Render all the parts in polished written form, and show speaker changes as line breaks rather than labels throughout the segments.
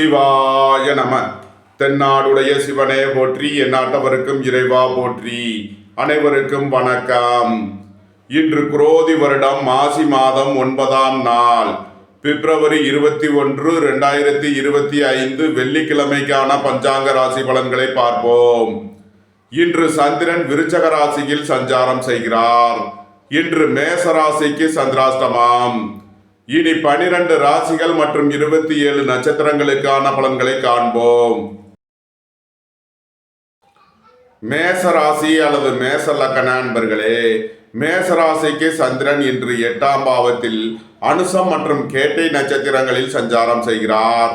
சிவாய நம. தென்னாடுடைய சிவனே போற்றி, எந்நாட்டவருக்கும் இறைவா போற்றி. அனைவருக்கும் வணக்கம். இன்று குரோதி வருடம் மாசி மாதம் 9ஆம் நாள், பிப்ரவரி 21, 2025 வெள்ளிக்கிழமைக்கான பஞ்சாங்க ராசி பலன்களை பார்ப்போம். இன்று சந்திரன் விருச்சக ராசியில் சஞ்சாரம் செய்கிறார். இன்று மேச ராசிக்கு சந்திராஷ்டமம். இனி 12 ராசிகள் மற்றும் 27 நட்சத்திரங்களுக்கான பலன்களை காண்போம். மேச ராசி அல்லது மேச லக்ன அன்பர்களே, மேச ராசிக்கு சந்திரன் இன்று 8ஆம் பாவத்தில் அனுசம் மற்றும் கேட்டை நட்சத்திரங்களில் சஞ்சாரம் செய்கிறார்.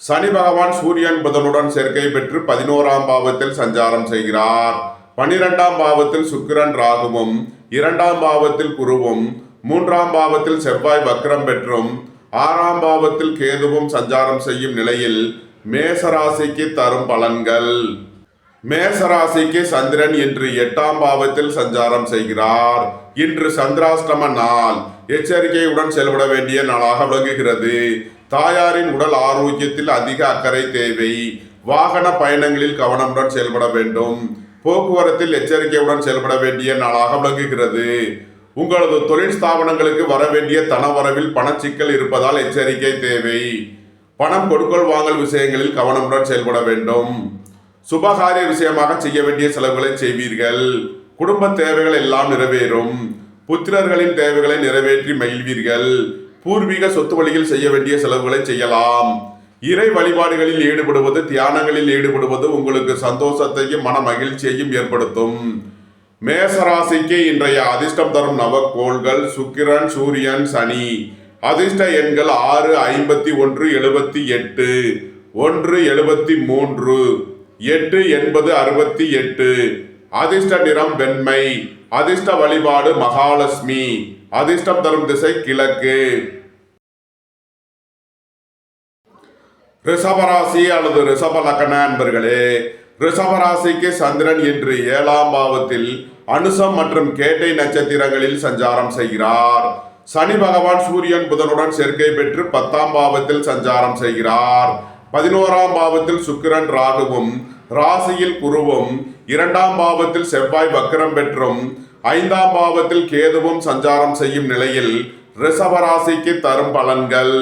சனி பகவான் சூரியன் புதனுடன் சேர்க்கை பெற்று 11ஆம் பாவத்தில் சஞ்சாரம் செய்கிறார். 12ஆம் பாவத்தில் சுக்கிரன் ராகுவும், 2ஆம் பாவத்தில் குருவும், 3ஆம் பாவத்தில் செவ்வாய் வக்ரம் பெற்றும், 6ஆம் பாவத்தில் கேதுவும் சஞ்சாரம் செய்யும் நிலையில் மேசராசிக்கு தரும் பலன்கள். மேசராசிக்கு சந்திரன் இன்று 8ஆம் பாவத்தில் சஞ்சாரம் செய்கிறார். இன்று சந்திராஷ்டம நாள். எச்சரிக்கையுடன் செயல்பட வேண்டிய நாளாக விளங்குகிறது. தாயாரின் உடல் ஆரோக்கியத்தில் அதிக அக்கறை தேவை. வாகன பயணங்களில் கவனமுடன் செயல்பட வேண்டும். போக்குவரத்தில் எச்சரிக்கையுடன் செயல்பட வேண்டிய நாளாக விளங்குகிறது. உங்களது தொழில் ஸ்தாபனங்களுக்கு வர வேண்டிய தனவரவில் பணச்சிக்கல் இருப்பதால் எச்சரிக்கை தேவை. பணம் கொடுக்கல் வாங்கல் விஷயங்களில் கவனமுடன் செயல்பட வேண்டும். சுபகாரிய விஷயமாக செய்ய வேண்டிய செலவுகளை செய்வீர்கள். குடும்ப தேவைகள் எல்லாம் நிறைவேறும். புத்திரர்களின் தேவைகளை நிறைவேற்றி மகிழ்வீர்கள். பூர்வீக சொத்து வழியில் செய்ய வேண்டிய செலவுகளை செய்யலாம். இறை வழிபாடுகளில் ஈடுபடுவது, தியானங்களில் ஈடுபடுவது உங்களுக்கு சந்தோஷத்தையும் மன மகிழ்ச்சியையும் ஏற்படுத்தும். மேசராசிக்கு இன்றைய அதிர்ஷ்டம் தரும் நவக்கோள்கள் சுக்கிரன், சூரியன், சனி. அதிர்ஷ்ட எண்கள் 6, 51, 78, 1, 73, 8, 80, 68. அதிர்ஷ்ட நிறம் வெண்மை. அதிர்ஷ்ட வழிபாடு மகாலட்சுமி. அதிர்ஷ்டம் தரும் திசை கிழக்கு. ரிஷபராசி அல்லது ரிஷப லக்ன அன்பர்களே, ரிஷபராசிக்கு சந்திரன் இன்று 7ஆம் பாவத்தில் அனுசம் மற்றும் கேட்டை நட்சத்திரங்களில் சஞ்சாரம் செய்கிறார். சனி பகவான் சூரியன் புதனுடன் சேர்க்கை பெற்று 10ஆம் பாவத்தில் சஞ்சாரம் செய்கிறார். 11ஆம் பாவத்தில் சுக்கிரன் ராகுவும், ராசியில் குருவும், 2ஆம் பாவத்தில் செவ்வாய் வக்ரம் பெற்றும், 5ஆம் பாவத்தில் கேதுவும் சஞ்சாரம் செய்யும் நிலையில் ரிஷபராசிக்கு தரும் பலன்கள்.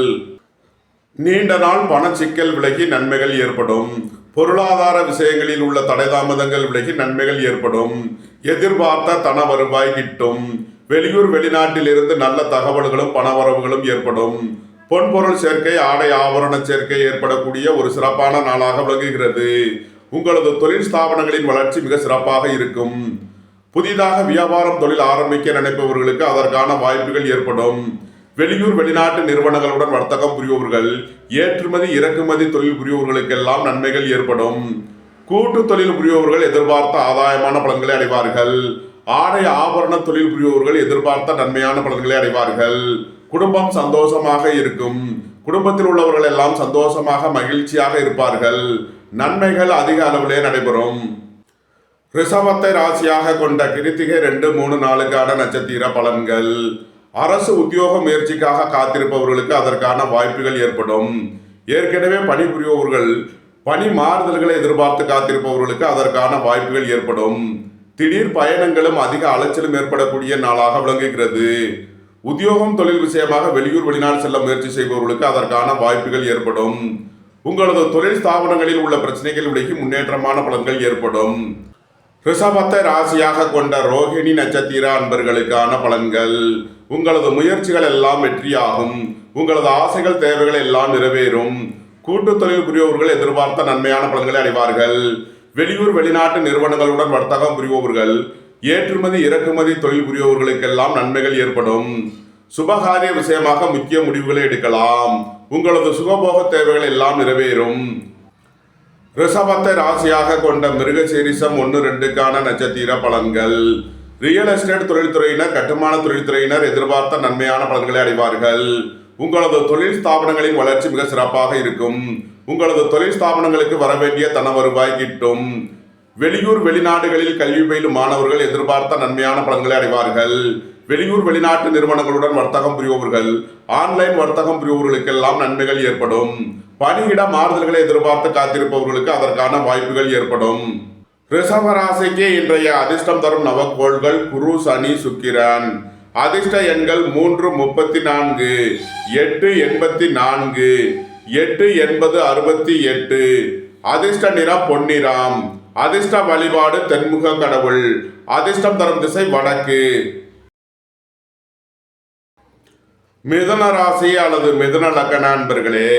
நீண்ட நாள் பணச்சிக்கல் விலகி நன்மைகள் ஏற்படும். பொருளாதார விஷயங்களில் உள்ள தடை தாமதங்கள் விலகி நன்மைகள் ஏற்படும். எதிர்பார்த்த தன வருவாய் கிட்டும். வெளியூர் வெளிநாட்டில் இருந்து நல்ல தகவல்களும் பணவரவுகளும் ஏற்படும். பொன்பொருள் சேர்க்கை, ஆடை ஆபரண சேர்க்கை ஏற்படக்கூடிய ஒரு சிறப்பான நாளாக விளங்குகிறது. உங்களது தொழில் ஸ்தாபனங்களின் வளர்ச்சி மிக சிறப்பாக இருக்கும். புதிதாக வியாபாரம் தொழில் ஆரம்பிக்க நினைப்பவர்களுக்கு அதற்கான வாய்ப்புகள் ஏற்படும். வெளியூர் வெளிநாட்டு நிறுவனங்களுடன் வர்த்தகம் புரிபவர்கள், ஏற்றுமதி இறக்குமதி தொழில் புரிபவர்களுக்கெல்லாம் நன்மைகள் ஏற்படும். கூட்டு தொழில் புரிபவர்கள் எதிர்பார்த்த ஆதாயமான பலன்களை அடைவார்கள். ஆடை ஆபரண தொழில் புரிபவர்கள் எதிர்பார்த்த நன்மையான பலன்களை அடைவார்கள். குடும்பம் சந்தோஷமாக இருக்கும். குடும்பத்தில் உள்ளவர்கள் எல்லாம் சந்தோஷமாக மகிழ்ச்சியாக இருப்பார்கள். நன்மைகள் அதிக அளவிலே நடைபெறும். ரிஷபத்தை ராசியாக கொண்ட கிருத்திகை 2, 3, 4 நட்சத்திர பலன்கள். அரசு உத்தியோக முயற்சிக்காக காத்திருப்பவர்களுக்கு அதற்கான வாய்ப்புகள் ஏற்படும். ஏற்கனவே பணிபுரிபவர்கள் பணி மாறுதல்களை எதிர்பார்த்து காத்திருப்பவர்களுக்கு அதற்கான வாய்ப்புகள் ஏற்படும். திடீர் பயணங்களும் அதிக அலைச்சலும் ஏற்படக்கூடிய நாளாக விளங்குகிறது. உத்தியோகம் தொழில் விஷயமாக வெளியூர் வெளிநாடு செல்ல முயற்சி செய்பவர்களுக்கு அதற்கான வாய்ப்புகள் ஏற்படும். உங்களது தொழில் ஸ்தாபனங்களில் உள்ள பிரச்சனைகள் விலகி முன்னேற்றமான பலன்கள் ஏற்படும். ரிஷபத்தை ராசியாக கொண்ட ரோகிணி நட்சத்திர அன்பர்களுக்கான பலன்கள். உங்களது முயற்சிகள் எல்லாம் வெற்றியாகும். உங்களது ஆசைகள் தேவைகள் எல்லாம் நிறைவேறும். கூட்டு தொழில் புரிபவர்கள் எதிர்பார்த்த நன்மையான பலன்களை அடைவார்கள். வெளியூர் வெளிநாட்டு நிறுவனங்களுடன் வர்த்தகம் புரிபவர்கள், ஏற்றுமதி இறக்குமதி தொழில் புரிபவர்களுக்கெல்லாம் நன்மைகள் ஏற்படும். சுபகாரிய விஷயமாக முக்கிய முடிவுகளை எடுக்கலாம். உங்களது சுகபோக தேவைகள் எல்லாம் நிறைவேறும். ரிஷபத்தை ராசியாக கொண்ட மிருகசீரிஷம் 1, 2 நட்சத்திர பலன்கள். ரியல் எஸ்டேட் தொழில்துறையினர், கட்டுமான தொழில்துறையினர் எதிர்பார்த்த நன்மையான பலன்களை அடைவார்கள். உங்களது தொழில் ஸ்தாபனங்களின் வளர்ச்சி மிக சிறப்பாக இருக்கும். உங்களது தொழில் ஸ்தாபனங்களுக்கு வர வேண்டிய தன வருவாய் கிட்டும். வெளியூர் வெளிநாடுகளில் கல்வி பயிலும் மாணவர்கள் எதிர்பார்த்த நன்மையான பலன்களை அடைவார்கள். வெளியூர் வெளிநாட்டு நிறுவனங்களுடன் வர்த்தகம் புரிபவர்கள், ஆன்லைன் வர்த்தகம் புரிபவர்களுக்கெல்லாம் நன்மைகள் ஏற்படும். பணியிட மாறுதல்களை எதிர்பார்த்து காத்திருப்பவர்களுக்கு அதற்கான வாய்ப்புகள் ஏற்படும். ரிஷபராசிக்கு இன்றைய அதிர்ஷ்டம் தரும் நவக்கோள்கள் குரு, சனி, சுக்கிரன். அதிர்ஷ்ட எண்கள் 3, 34, 8, 84, 8, 80, 68. அதிர்ஷ்ட நிறம் பொன்னிறம். அதிர்ஷ்ட வழிபாடு தென்முக கடவுள். அதிர்ஷ்டம் தரும் திசை வடக்கு. மிதுன ராசி அல்லது மிதுன லக்ன நண்பர்களே,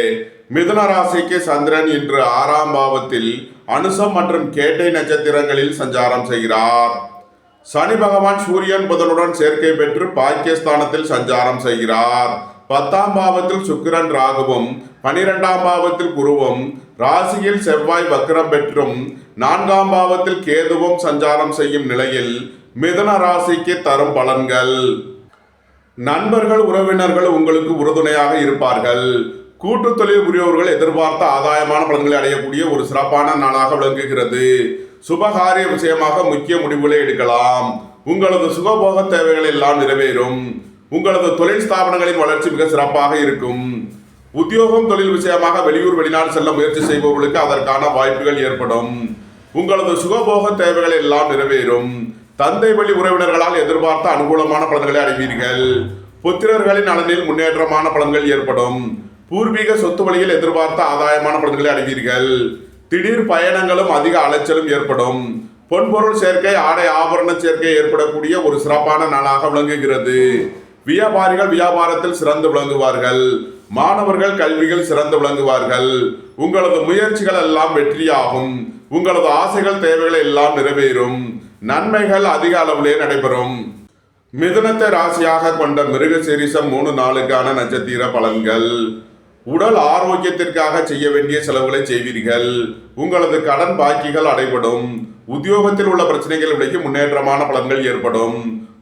மிதுன ராசிக்கு சந்திரன் இன்று 6ஆம் பாவத்தில் அனுசம் மற்றும் கேட்டை நட்சத்திரங்களில் சஞ்சாரம் செய்கிறார். சனி பகவான் சூரியன் புதனுடன் சேர்க்கை பெற்று பாக்கியஸ்தானத்தில் சஞ்சாரம் செய்கிறார். 10ஆம் பாவத்தில் சுக்கிரன் ராகுவும் 12ஆம் பாவத்தில் குருவும் ராசியில் செவ்வாய் வக்ரம் பெற்றும் 4ஆம் பாவத்தில் கேதுவும் சஞ்சாரம் செய்யும் நிலையில் மிதுன ராசிக்கு தரும் பலன்கள். நண்பர்கள், உறவினர்கள் உங்களுக்கு உறுதுணையாக இருப்பார்கள். கூட்டு தொழில் புரியவர்கள் எதிர்பார்த்த ஆதாயமான பலன்களை அடையக்கூடிய ஒரு சிறப்பான நாளாக விளங்குகிறது. சுபகாரிய விஷயமாக முக்கிய முடிவுகளை எடுக்கலாம். உங்களது சுகபோக தேவைகள் எல்லாம் நிறைவேறும். உங்களது தொழில் ஸ்தாபனங்களின் வளர்ச்சி மிக சிறப்பாக இருக்கும். உத்தியோகம், தொழில் விஷயமாக வெளியூர் வெளிநாடு செல்ல முயற்சி செய்பவர்களுக்கு அதற்கான வாய்ப்புகள் ஏற்படும். உங்களது சுகபோக தேவைகள் எல்லாம் நிறைவேறும். தந்தை வழி உறவினர்களால் எதிர்பார்த்த அனுகூலமான பலன்களை அடைவீர்கள். புத்திரர்களின் நலனில் முன்னேற்றமான பலன்கள் ஏற்படும். பூர்வீக சொத்து வழியில் எதிர்பார்த்த ஆதாயமான பலன்களை அடைவீர்கள். திடீர் பயணங்களும் அதிக அலைச்சலும் ஏற்படும். பொன்பொருள் சேர்க்கை, ஆடை ஆபரண சேர்க்கை ஏற்படக்கூடிய ஒரு சிறப்பான நாளாக விளங்குகிறது. வியாபாரிகள் வியாபாரத்தில் சிறந்து விளங்குவார்கள். மாணவர்கள் கல்வியில் சிறந்து விளங்குவார்கள். உங்களது முயற்சிகள் எல்லாம் வெற்றியாகும். உங்களது ஆசைகள், தேவைகள் எல்லாம் நிறைவேறும். நன்மைகள் அதிக அளவிலே நடைபெறும். மிதுனத்தை ராசியாக கொண்ட மிருகசீரிஷம் 3 நாளுக்கான நட்சத்திர பலன்கள். உடல் ஆரோக்கியத்திற்காக செய்ய வேண்டிய செலவுகளை செய்வீர்கள். உங்களது கடன் பாக்கிகள் அடைபடும். உத்தியோகத்தில் உள்ள பிரச்சனைகள் விலகி முன்னேற்றமான பலன்கள் ஏற்படும்.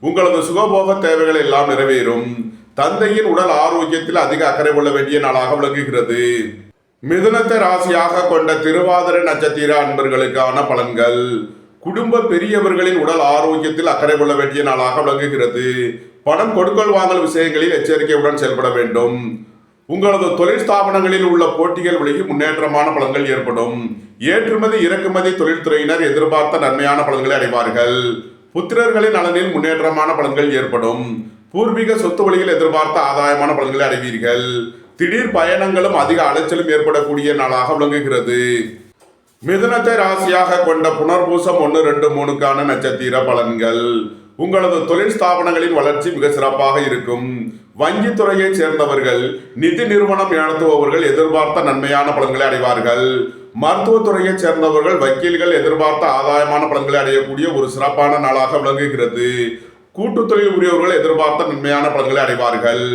உங்களது சுகபோக தேவைகள் எல்லாம் நிறைவேறும். தந்தையின் உடல் ஆரோக்கியத்தில் அதிக அக்கறை கொள்ள வேண்டிய நாளாக விளங்குகிறது. மிதுனத்தை ராசியாக கொண்ட திருவாதிரை நட்சத்திர அன்பர்களுக்கான பலன்கள். குடும்ப பெரியவர்களின் உடல் ஆரோக்கியத்தில் அக்கறை கொள்ள வேண்டிய நாளாக விளங்குகிறது. பணம் கொடுக்கல் வாங்கல் விஷயங்களில் எச்சரிக்கையுடன் செயல்பட வேண்டும். உங்களது தொழில் ஸ்தாபனங்களில் உள்ள போட்டிகள் விலகி முன்னேற்றமான பலன்கள் ஏற்படும். ஏற்றுமதி இறக்குமதி தொழில்துறையினர் எதிர்பார்த்த நன்மையான பலன்களை அடைவார்கள். புத்திரர்களின் நலனில் முன்னேற்றமான பலன்கள் ஏற்படும். பூர்வீக சொத்து வழியில் எதிர்பார்த்த ஆதாயமான பலன்களை அடைவீர்கள். திடீர் பயணங்களும் அதிக அலைச்சலும் ஏற்படக்கூடிய நாளாக விளங்குகிறது. மிதுனத்தை ராசியாக கொண்ட புனர்பூசம் 1, 2, 3க்கான நட்சத்திர பலன்கள். உங்களது தொழில் ஸ்தாபனங்களின் வளர்ச்சி மிக சிறப்பாக இருக்கும். வங்கி துறையை சேர்ந்தவர்கள், நிதி நிறுவனம் நடத்துபவர்கள் எதிர்பார்த்த நன்மையான பலன்களை அடைவார்கள். மருத்துவத்துறையை சேர்ந்தவர்கள், வக்கீல்கள் எதிர்பார்த்த ஆதாயமான பலன்களை அடையக்கூடிய ஒரு சிறப்பான நாளாக விளங்குகிறது. கூட்டு தொழில் புரியவர்கள் எதிர்பார்த்த நன்மையான பலன்களை அடைவார்கள்.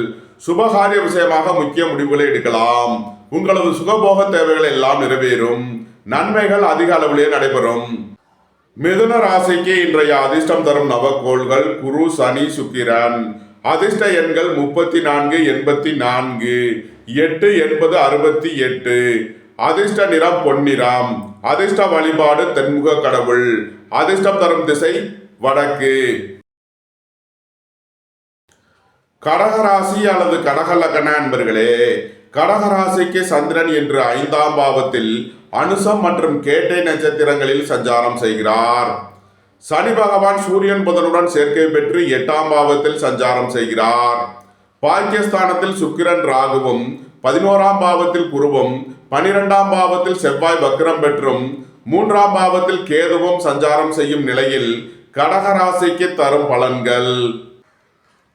சுபகாரிய விஷயமாக முக்கிய முடிவுகளை எடுக்கலாம். உங்களது சுகபோக தேவைகள் எல்லாம் நிறைவேறும். நன்மைகள் அதிக அளவிலே நடைபெறும். மிதுன ராசிக்கு இன்றைய அதிர்ஷ்டம் தரும் நவக்கோள்கள் குரு, சனி, சுக்கிரன். அதிர்ஷ்ட எண்கள் 34, 84, 8, 80, 68. அதிர்ஷ்ட நிறம் பொன்னிறம். அதிர்ஷ்ட வழிபாடு தென்முக கடவுள். அதிர்ஷ்டம் தரும் திசை வடக்கு. கடகராசி அல்லது கடக லக்ன அன்பர்களே, கடகராசிக்கு சந்திரன் இன்று 5ஆம் பாவத்தில் அனுசம் மற்றும் கேட்டை நட்சத்திரங்களில் சஞ்சாரம் செய்கிறார். சனி பகவான் சூரியன் புதனுடன் சேர்க்கை பெற்று 8ஆம் பாவத்தில் சஞ்சாரம் செய்கிறார். பாக்கியஸ்தானத்தில் சுக்கிரன் ராகுவும் 11ஆம் பாவத்தில் குருவும் 12ஆம் பாவத்தில் செவ்வாய் வக்ரம் பெற்றும் 3ஆம் பாவத்தில் கேதுவும் சஞ்சாரம் செய்யும் நிலையில் கடகராசிக்கு தரும் பலன்கள்.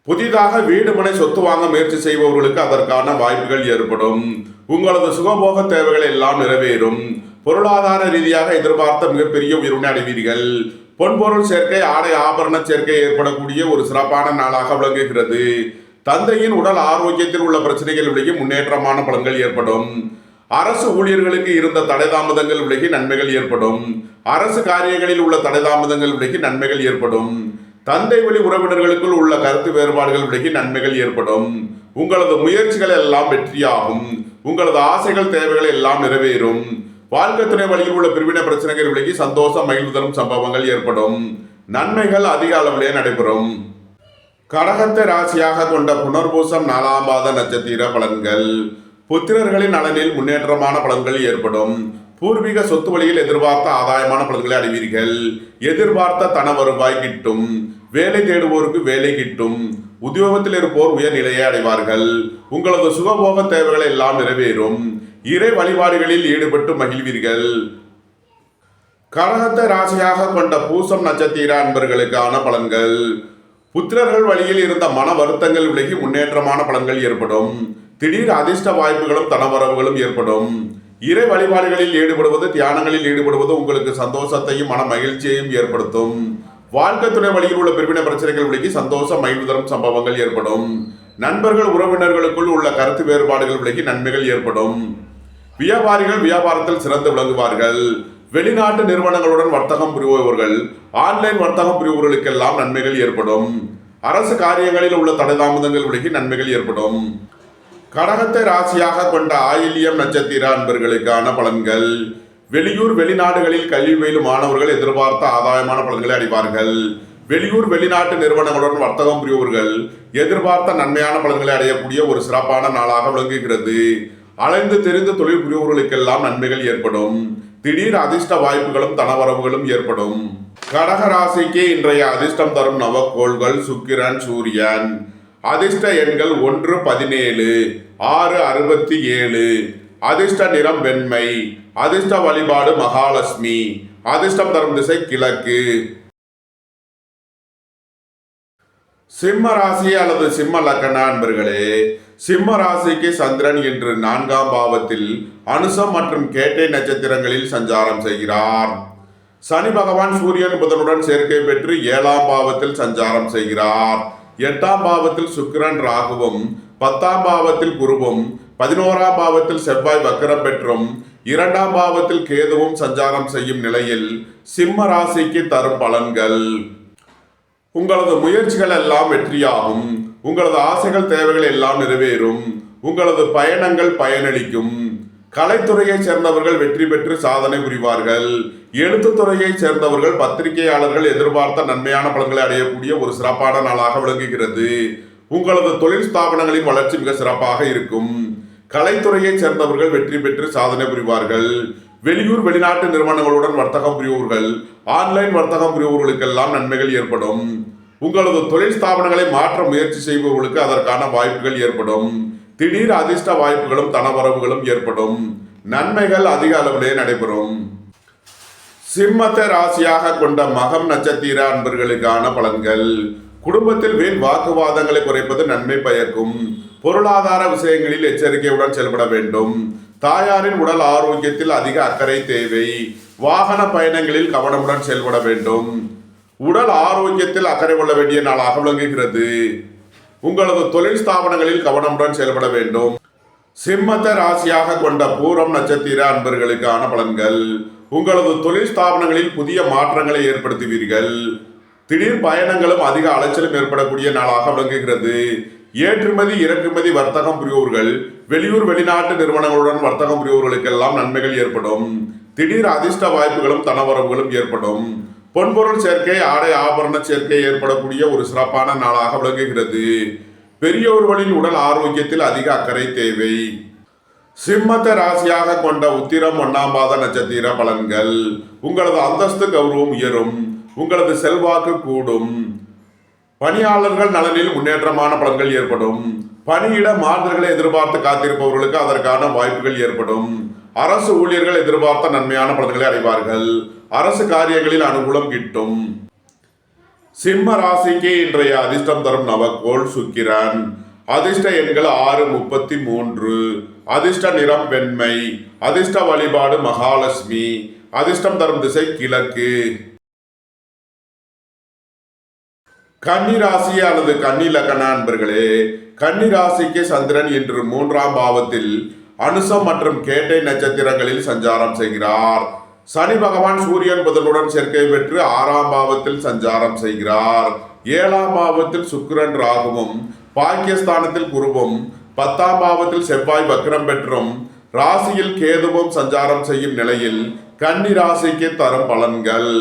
புதிதாக வீடு மனை சொத்து வாங்க முயற்சி செய்பவர்களுக்கு அதற்கான வாய்ப்புகள் ஏற்படும். உங்களது சுகபோக தேவைகள் எல்லாம் நிறைவேறும். பொருளாதார ரீதியாக எதிர்பார்த்த மிகப்பெரிய உயர்வினை அடைவீர்கள். பொன்பொருள் சேர்க்கை, ஆடை ஆபரண சேர்க்கை ஏற்படக்கூடிய ஒரு சிறப்பான நாளாக விளங்குகிறது. தந்தையின் உடல் ஆரோக்கியத்தில் உள்ள பிரச்சனைகள் விலகி முன்னேற்றமான பலன்கள் ஏற்படும். அரசு ஊழியர்களுக்கு இருந்த தடை தாமதங்கள் விலகி நன்மைகள் ஏற்படும். அரசு காரியங்களில் உள்ள தடை தாமதங்கள் விலகி நன்மைகள் ஏற்படும். தந்தை வழி உறவினர்களுக்குள் உள்ள கருத்து வேறுபாடுகள் விலகி நன்மைகள் ஏற்படும். உங்களது முயற்சிகள் எல்லாம் வெற்றியாகும். உங்களது ஆசைகள், தேவைகள் எல்லாம் நிறைவேறும். வாழ்க்கை துணை வழியில் உள்ள பிரிவினை பிரச்சனைகள் விலகி சந்தோஷம், மகிழ்வு தரும் சம்பவங்கள் ஏற்படும். நன்மைகள் அதிக அளவிலே நடைபெறும். கடகத்தை ராசியாக கொண்ட புனர்பூசம் 4ஆம் பாத நட்சத்திர பலன்கள். புத்திரர்களின் நலனில் முன்னேற்றமான பலன்கள் ஏற்படும். பூர்வீக சொத்து வழியில் எதிர்பார்த்த ஆதாயமான பலன்களை அடைவீர்கள். எதிர்பார்த்த தன வருவாய் கிட்டும். வேலை தேடுவோருக்கு வேலை கிட்டும். உத்தியோகத்தில் இருப்போர் உயர்நிலையை அடைவார்கள். உங்களது சுகபோக தேவைகளை எல்லாம் நிறைவேறும். இறை வழிபாடுகளில் ஈடுபட்டு மகிழ்வீர்கள். கடகத்தை ராசியாக கொண்ட பூசம் நட்சத்திர அன்பர்களுக்கான பலன்கள். புத்திரர்கள் வழியில் இருந்த மன வருத்தங்கள் விலகி முன்னேற்றமான பலன்கள் ஏற்படும். திடீர் அதிர்ஷ்ட வாய்ப்புகளும் தனவரவுகளும் ஏற்படும். இறை வழிபாடுகளில் ஈடுபடுவது, தியானங்களில் ஈடுபடுவது உங்களுக்கு சந்தோஷத்தையும் மன மகிழ்ச்சியையும் ஏற்படுத்தும். வாழ்க்கை துணை வழியில் உள்ள பிரிவினை பிரச்சனைகள் விலகி சந்தோஷம் மகிழ்வு தரும் சம்பவங்கள் ஏற்படும். நண்பர்கள் உறவினர்களுக்குள் உள்ள கருத்து வேறுபாடுகள் விலகி நன்மைகள் ஏற்படும். வியாபாரிகள் வியாபாரத்தில் சிறந்து விளங்குவார்கள். வெளிநாட்டு நிறுவனங்களுடன் வர்த்தகம் புரிபவர்கள், ஆன்லைன் வர்த்தகம் புரிபவர்களுக்கெல்லாம் நன்மைகள் ஏற்படும். அரசு காரியங்களில் உள்ள தடை தாமதங்கள் விலகி நன்மைகள் ஏற்படும். கடகத்தை ராசியாக கொண்ட ஆயில்யம் நட்சத்திர அன்பர்களுக்கான பலன்கள். வெளியூர் வெளிநாடுகளில் கல்வி பயிலும் மாணவர்கள் எதிர்பார்த்த ஆதாயமான பலன்களை அடைவார்கள். வெளியூர் வெளிநாட்டு நிறுவனங்களுடன் வர்த்தகம் புரிபவர்கள் எதிர்பார்த்த நன்மையான பலன்களை அடையக்கூடிய ஒரு சிறப்பான நாளாக விளங்குகிறது. அலைந்து தெரிந்து தொழில் புரிபவர்களுக்கெல்லாம் நன்மைகள் ஏற்படும். திடீர் அதிர்ஷ்ட வாய்ப்புகளும் தனவரவுகளும் ஏற்படும். கடக ராசிக்கு இன்றைய அதிர்ஷ்டம் தரும் நவக்கோள்கள் சுக்கிரன், சூரியன். அதிர்ஷ்ட எண்கள் 1, 17, 6, 67. அதிர்ஷ்ட நிறம் வெண்மை. அதிர்ஷ்ட வழிபாடு மகாலட்சுமி. அதிர்ஷ்டம் தரும் திசை கிழக்கு. சிம்ம ராசி அல்லது சிம்ம லக்கண அன்பர்களே, சிம்ம ராசிக்கு சந்திரன் இன்று 4ஆம் பாவத்தில் அனுசம் மற்றும் கேட்டை நட்சத்திரங்களில் சஞ்சாரம் செய்கிறார். சனி பகவான் சூரியன் புதனுடன் சேர்க்கை பெற்று 7ஆம் பாவத்தில் சஞ்சாரம் செய்கிறார். 8ஆம் பாவத்தில் சுக்கிரன் ராகுவும், 10ஆம் பாவத்தில் குருவும், 11ஆம் பாவத்தில் செவ்வாய் வக்கரம் பெற்றும் 2ஆம் பாவத்தில் கேதுவும் சஞ்சாரம் செய்யும் நிலையில் சிம்ம ராசிக்கு தரும் பலன்கள். உங்களது முயற்சிகள் எல்லாம் வெற்றியாகும். உங்களது ஆசைகள் தேவைகள் எல்லாம் நிறைவேறும். உங்களது பயணங்கள் பயனளிக்கும். கலைத்துறையை சேர்ந்தவர்கள் வெற்றி பெற்று சாதனை புரிவார்கள். எழுத்துத்துறையை சேர்ந்தவர்கள், பத்திரிகையாளர்கள் எதிர்பார்த்த நன்மையான பலன்களை அடையக்கூடிய ஒரு சிறப்பான நாளாக விளங்குகிறது. உங்களது தொழில் ஸ்தாபனங்களின் வளர்ச்சி மிக சிறப்பாக இருக்கும். கலைத்துறையை சேர்ந்தவர்கள் வெற்றி பெற்று சாதனை புரிவார்கள். வெளியூர் வெளிநாட்டு நிறுவனங்களுடன் வர்த்தகம் புரிபவர்கள், ஆன்லைன் வர்த்தகம் புரிபவர்களுக்கெல்லாம் நன்மைகள் ஏற்படும். உங்களது தொழில் ஸ்தாபனங்களை மாற்ற முயற்சி செய்பவர்களுக்கு அதற்கான வாய்ப்புகள் ஏற்படும். திடீர் அதிர்ஷ்ட வாய்ப்புகளும் தனவரவுகளும் ஏற்படும். நன்மைகள் அதிக அளவிலே நடைபெறும். சிம்மத்தை ராசியாக கொண்ட மகம் நட்சத்திர அன்பர்களுக்கான பலன்கள். குடும்பத்தில் வீண் வாக்குவாதங்களை குறைப்பது நன்மை பயக்கும். பொருளாதார விஷயங்களில் எச்சரிக்கையுடன் செயல்பட வேண்டும். தாயாரின் உடல் ஆரோக்கியத்தில் அதிக அக்கறை தேவை. வாகன பயணங்களில் கவனமுடன் செயல்பட வேண்டும். உடல் ஆரோக்கியத்தில் அக்கறை கொள்ள வேண்டிய நாளாக விளங்குகிறது. உங்களது தொழில் ஸ்தாபனங்களில் கவனமுடன் செயல்பட வேண்டும். சிம்மத்தை ராசியாக கொண்ட பூரம் நட்சத்திர அன்பர்களுக்கான பலன்கள். உங்களது தொழில் ஸ்தாபனங்களில் புதிய மாற்றங்களை ஏற்படுத்துவீர்கள். திடீர் பயணங்களும் அதிக அலைச்சலும் ஏற்படக்கூடிய நாளாக விளங்குகிறது. ஏற்றுமதி இறக்குமதி வர்த்தகம் புரிபவர்கள், வெளியூர் வெளிநாட்டு நிறுவனங்களுடன் வர்த்தகம் புரிபவர்களுக்கெல்லாம் நன்மைகள் ஏற்படும். திடீர் அதிர்ஷ்ட வாய்ப்புகளும் தனவரவுகளும் ஏற்படும். பொன்பொருள் சேர்க்கை, ஆடை ஆபரண சேர்க்கை ஏற்படக்கூடிய ஒரு சிறப்பான நாளாக விளங்குகிறது. பெரியோர்களின் உடல் ஆரோக்கியத்தில் அதிக அக்கறை தேவை. சிம்மத்தை ராசியாக கொண்ட உத்திரம் 1ஆம் பாத நட்சத்திர பலன்கள். உங்களது அந்தஸ்து கௌரவம் உயரும். உங்களது செல்வாக்கு கூடும். பணியாளர்கள் நலனில் முன்னேற்றமான பலன்கள் ஏற்படும். பணியிட மாறுதல்களை எதிர்பார்த்து காத்திருப்பவர்களுக்கு அதற்கான வாய்ப்புகள் ஏற்படும். அரசு ஊழியர்கள் எதிர்பார்த்த நன்மையான பலன்களை அடைவார்கள். அரசு காரியங்களில் அனுகூலம் கிட்டும். சிம்ம ராசிக்கு இன்றைய அதிர்ஷ்டம் தரும் நவக்கோள் சுக்கிரன். அதிர்ஷ்ட எண்கள் 6, 33. அதிர்ஷ்ட நிறம் வெண்மை. அதிர்ஷ்ட வழிபாடு மகாலட்சுமி. அதிர்ஷ்டம் தரும் திசை கிழக்கு. கன்னி ராசி அல்லது கன்னி லக்கண அன்பர்களே, கன்னி ராசிக்கு சந்திரன் இன்று 3ஆம் பாவத்தில் அனுசம் மற்றும் கேட்டை நட்சத்திரங்களில் சஞ்சாரம் செய்கிறார். சனி பகவான் சூரியன் புதனுடன் சேர்க்கை பெற்று 6ஆம் பாவத்தில் சஞ்சாரம் செய்கிறார். 7ஆம் பாவத்தில் சுக்கிரன் ராகுவும், பாக்கியஸ்தானத்தில் குருவும், 10ஆம் பாவத்தில் செவ்வாய் வக்ரம் பெற்றும் ராசியில் கேதுவும் சஞ்சாரம் செய்யும் நிலையில் கன்னி ராசிக்கு தரும் பலன்கள்.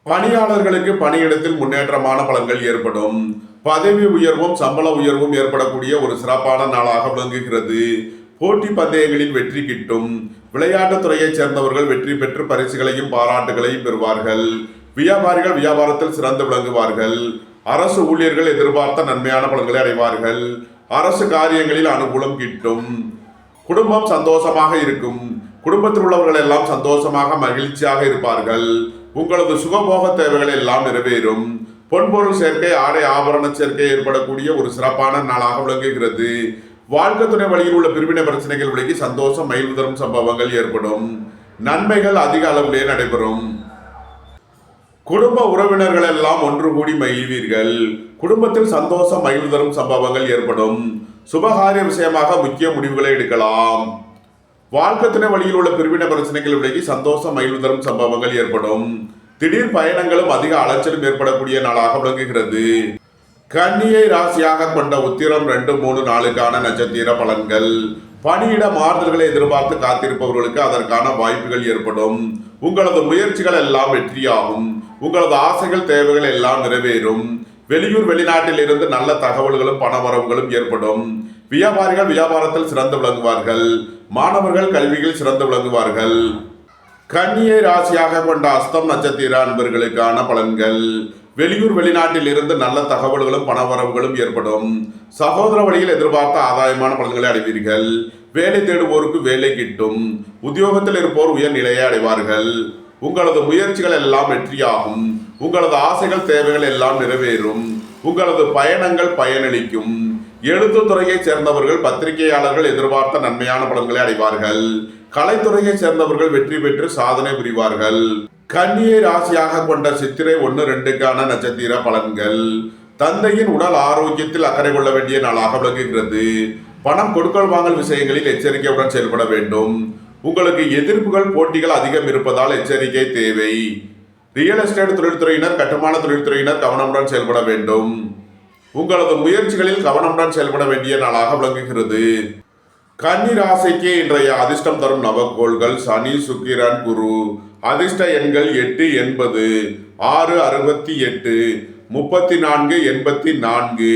பணியாளர்களுக்கு பணியிடத்தில் முன்னேற்றமான பலன்கள் ஏற்படும். பதவி உயர்வும் சம்பள உயர்வும் ஏற்படக்கூடிய ஒரு சிறப்பான நாளாக விளங்குகிறது. போட்டி பந்தயங்களில் வெற்றி கிட்டும். விளையாட்டுத் துறையைச் சேர்ந்தவர்கள் வெற்றி பெற்று பரிசுகளையும் பாராட்டுகளையும் பெறுவார்கள். வியாபாரிகள் வியாபாரத்தில் சிறந்து விளங்குவார்கள். அரசு ஊழியர்கள் எதிர்பார்த்த நன்மையான பலன்களை அடைவார்கள். அரசு காரியங்களில் அனுகூலம் கிட்டும். குடும்பம் சந்தோஷமாக இருக்கும். குடும்பத்தில் உள்ளவர்கள் எல்லாம் சந்தோஷமாக மகிழ்ச்சியாக இருப்பார்கள். உங்களது சுகபோக தேவைகள் எல்லாம் நிறைவேறும். பொன்பொருள் சேர்க்கை, ஆடை ஆபரண சேர்க்கை ஏற்படக்கூடிய ஒரு சிறப்பான நாளாக விளங்குகிறது. வாழ்க்கை துணை வழியில் உள்ள பிரிவினை பிரச்சனைகள் விலகி சந்தோஷம் மகிழ்வு தரும் சம்பவங்கள் ஏற்படும். நன்மைகள் அதிக அளவிலே நடைபெறும். குடும்ப உறவினர்கள் எல்லாம் ஒன்று கூடி மகிழ்வீர்கள். குடும்பத்தில் சந்தோஷம் மகிழ்வு தரும் சம்பவங்கள் ஏற்படும். சுபகாரிய விஷயமாக முக்கிய முடிவுகளை எடுக்கலாம். வாழ்க்கை துணை வழியில் உள்ள பிரிவினை பிரச்சனைகள் விலகி சந்தோஷம் மகிழ்வு தரும் சம்பவங்கள் ஏற்படும். திடீர் பயணங்களும் அதிக அலைச்சலும் ஏற்படக்கூடிய நாளாக விளங்குகிறது. கன்னியை ராசியாக கொண்ட உத்திரம் 2, 3, 4 நட்சத்திர பலன்கள். பணியிட மாறுதல்களை எதிர்பார்த்து காத்திருப்பவர்களுக்கு அதற்கான வாய்ப்புகள் ஏற்படும். உங்களது முயற்சிகள் எல்லாம் வெற்றியாகும். உங்களது ஆசைகள் தேவைகள் எல்லாம் நிறைவேறும். வெளியூர் வெளிநாட்டில் இருந்து நல்ல தகவல்களும் பணவரவுகளும் ஏற்படும். வியாபாரிகள் வியாபாரத்தில் சிறந்து விளங்குவார்கள். மாணவர்கள் கல்வியில் சிறந்து விளங்குவார்கள். கன்னியை ராசியாக கொண்ட அஸ்தம் நட்சத்திர அன்பர்களுக்கான பலன்கள். வெளியூர் வெளிநாட்டில் இருந்து நல்ல தகவல்களும் பணவரவுகளும் ஏற்படும். சகோதர வழியில் எதிர்பார்த்த ஆதாயமான பலன்களை அடைவீர்கள். வேலை தேடுவோருக்கு வேலை கிட்டும். உத்தியோகத்தில் இருப்போர் உயர் நிலையை அடைவார்கள். உங்களது முயற்சிகள் எல்லாம் வெற்றியாகும். உங்களது ஆசைகள் தேவைகள் எல்லாம் நிறைவேறும். உங்களது பயணங்கள் பயனளிக்கும். எழுத்துத்துறையை சேர்ந்தவர்கள் பத்திரிகையாளர்கள் எதிர்பார்த்த நன்மையான பலன்களை அடைவார்கள். கலைத்துறையை சேர்ந்தவர்கள் வெற்றி பெற்று சாதனை புரிவார்கள். கன்னியை ராசியாக கொண்ட சித்திரை 1, 2 நட்சத்திர பலன்கள். தந்தையின் உடல் ஆரோக்கியத்தில் அக்கறை கொள்ள வேண்டிய நாளாக விளங்குகிறது. பணம் கொடுக்கல் வாங்கல் விஷயங்களில் எச்சரிக்கையுடன் செயல்பட வேண்டும். உங்களுக்கு எதிர்ப்புகள் போட்டிகள் அதிகம் இருப்பதால் எச்சரிக்கை தேவை. ரியல் எஸ்டேட் தொழில்துறையினர் கட்டுமான தொழில்துறையினர் கவனமுடன் செயல்பட வேண்டும். உங்களது முயற்சிகளில் கவனமுடன் செயல்பட வேண்டிய நாளாக விளங்குகிறது. கன்னி ராசிக்கு இன்றைய அதிர்ஷ்டம் தரும் நவக்கோள்கள் சனி, சுக்கிரன், குரு. அதிர்ஷ்ட எண்கள் 8, 80, 6, 68, 34, 84.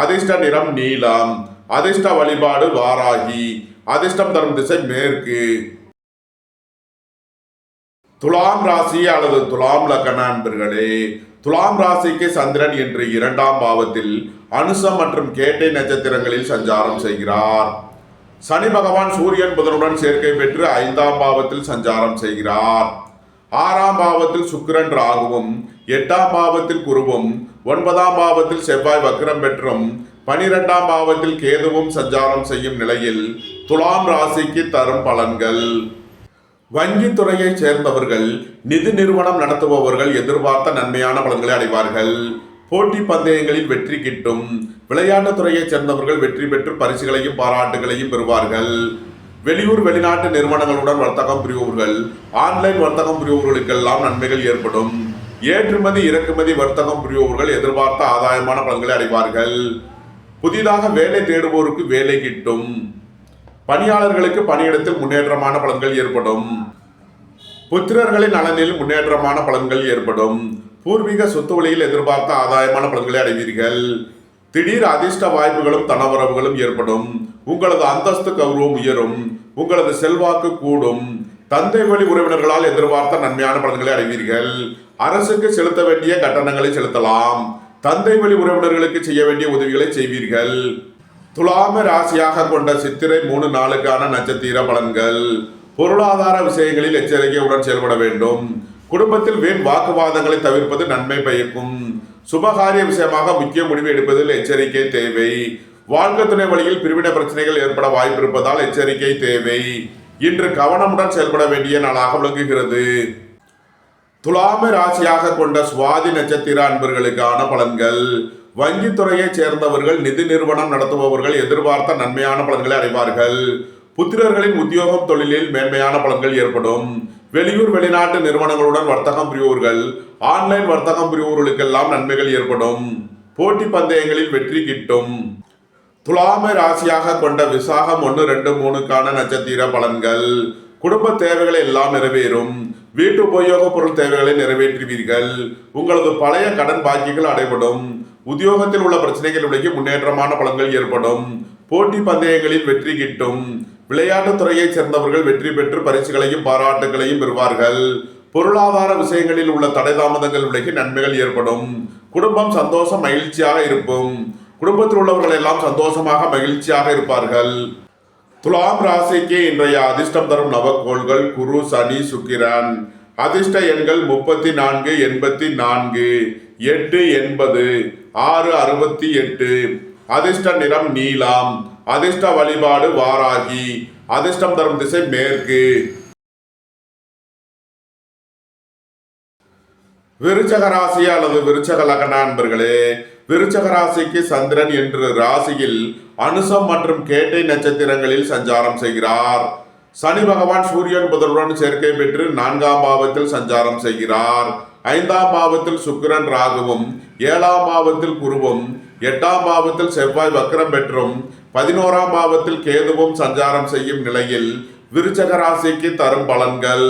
அதிர்ஷ்ட நிறம் நீலம். அதிர்ஷ்ட வழிபாடு வாராகி. அதிர்ஷ்டம் தரும் திசை மேற்கு. துலாம் ராசி அல்லது துலாம் லக்ன அன்பர்களே, துலாம் ராசிக்கு சந்திரன் இன்று 2ஆம் பாவத்தில் அனுசம் மற்றும் கேட்டை நட்சத்திரங்களில் சஞ்சாரம் செய்கிறார். சனி பகவான் சூரியன் புதனுடன் சேர்க்கை பெற்று 5ஆம் பாவத்தில் சஞ்சாரம் செய்கிறார். 6ஆம் பாவத்தில் சுக்கிரன் ராகுவும், 8ஆம் பாவத்தில் குருவும், 9ஆம் பாவத்தில் செவ்வாய் வக்ரம் பெற்றும் 12ஆம் பாவத்தில் கேதுவும் சஞ்சாரம் செய்யும் நிலையில் துலாம் ராசிக்கு தரும் பலன்கள். வங்கித்துறையை சேர்ந்தவர்கள், நிதி நிறுவனம் நடத்துபவர்கள் எதிர்பார்த்த நன்மையான பலன்களை அடைவார்கள். போட்டி பந்தயங்களில் வெற்றி கிட்டும். விளையாட்டுத் துறையைச் சேர்ந்தவர்கள் வெற்றி பெற்று பரிசுகளையும் பாராட்டுகளையும் பெறுவார்கள். வெளியூர் வெளிநாட்டு நிறுவனங்களுடன் வர்த்தகம் புரிபவர்கள், ஆன்லைன் வர்த்தகம் புரிபவர்களுக்கெல்லாம் நன்மைகள் ஏற்படும். ஏற்றுமதி இறக்குமதி வர்த்தகம் புரிபவர்கள் எதிர்பார்த்த ஆதாயமான பலன்களை அடைவார்கள். புதிதாக வேலை தேடுவோருக்கு வேலை கிட்டும். பணியாளர்களுக்கு பணியிடத்தில் முன்னேற்றமான பலன்கள் ஏற்படும். புத்திரர்களின் நலனில் முன்னேற்றமான பலன்கள் ஏற்படும். பூர்வீக சொத்து வழியில் எதிர்பார்த்த ஆதாயமான பலன்களை அடைவீர்கள். திடீர் அதிர்ஷ்ட வாய்ப்புகளும் தனவரவுகளும் ஏற்படும். உங்களது அந்தஸ்து கௌரவம் உயரும். உங்களது செல்வாக்கு கூடும். தந்தை வழி உறவினர்களால் எதிர்பார்த்த நன்மையான பலன்களை அடைவீர்கள். அரசுக்கு செலுத்த வேண்டிய கட்டணங்களை செலுத்தலாம். தந்தை வழி உறவினர்களுக்கு செய்ய வேண்டிய உதவிகளை செய்வீர்கள். துலாம ராசியாக கொண்ட சித்திரை 3, 4 நட்சத்திர பலன்கள். பொருளாதார விஷயங்களில் எச்சரிக்கையுடன் செயல்பட வேண்டும். குடும்பத்தில் வீண் வாக்குவாதங்களை தவிர்ப்பது நன்மை பயக்கும். சுபகாரிய விஷயமாக முக்கிய முடிவு எடுப்பதில் எச்சரிக்கை தேவை. வாழ்க்கை துணை வழியில் பிரிவினை பிரச்சனைகள் ஏற்பட வாய்ப்பு இருப்பதால் எச்சரிக்கை தேவை. இன்று கவனமுடன் செயல்பட வேண்டிய நாளாக விளங்குகிறது. துலாம ராசியாக கொண்ட சுவாதி நட்சத்திர அன்பர்களுக்கான பலன்கள். வங்கித்துறையைச் சேர்ந்தவர்கள், நிதி நிறுவனம் நடத்துபவர்கள் எதிர்பார்த்த நன்மையான பலன்களை அடைவார்கள். புத்திரர்களின் உத்தியோகம் தொழிலில் மேன்மையான பலன்கள் ஏற்படும். வெளியூர் வெளிநாட்டு நிறுவனங்களுடன் வர்த்தகம் புரிவோர்கள், ஆன்லைன் வர்த்தகம் புரிவோர்களுக்கெல்லாம் நன்மைகள் ஏற்படும். போட்டி பந்தயங்களில் வெற்றி கிட்டும். துலாம ராசியாக கொண்ட விசாகம் 1, 2, 3 நட்சத்திர பலன்கள். குடும்ப தேவைகளை எல்லாம் நிறைவேறும். வீட்டு உபயோக பொருள் தேவைகளை நிறைவேற்றுவீர்கள். உங்களது பழைய கடன் பாக்கிகள் அடைபடும். உத்தியோகத்தில் உள்ள பிரச்சனைகள் விலகி முன்னேற்றமான பலன்கள் ஏற்படும். போட்டி பந்தயங்களில் வெற்றி கிட்டும். விளையாட்டுத் துறையைச் சேர்ந்தவர்கள் வெற்றி பெற்று பரிசுகளையும் பாராட்டுகளையும் பெறுவார்கள். பொருளாதார விஷயங்களில் உள்ள தடை தாமதங்கள் விலகி நன்மைகள் ஏற்படும். குடும்பம் சந்தோஷம் மகிழ்ச்சியாக இருக்கும். குடும்பத்தில் உள்ளவர்கள் எல்லாம் சந்தோஷமாக மகிழ்ச்சியாக இருப்பார்கள். துலாம் ராசிக்கு இன்றைய அதிர்ஷ்டம் தரும் நவக்கோள்கள் குரு, சனி, சுக்கிரன். அதிர்ஷ்ட எண்கள் 34, 84, 8, 80, 6, 68. அதிர்ஷ்ட நிறம் நீலம். அதிர்ஷ்ட வழிபாடு வாராகி. அதிர்ஷ்டம் தரும் திசை மேற்கு. விருச்சக ராசி அல்லது விருச்சக லக்ன அன்பர்களே, விருச்சக ராசிக்கு சந்திரன் என்று ராசியில் அனுசம் மற்றும் கேட்டை நட்சத்திரங்களில் சஞ்சாரம் செய்கிறார். சனி பகவான் சூரியன் புதனுடன் சேர்க்கை பெற்று 4ஆம் பாவத்தில் சஞ்சாரம் செய்கிறார். 5ஆம் பாவத்தில் சுக்கிரன் ராகுவும், 7ஆம் பாவத்தில் குருவும், 8ஆம் பாவத்தில் செவ்வாய் வக்ரம் பெற்றும் 11ஆம் பாவத்தில் கேதுவும் சஞ்சாரம் செய்யும் நிலையில் விருச்சக ராசிக்கு தரும் பலன்கள்.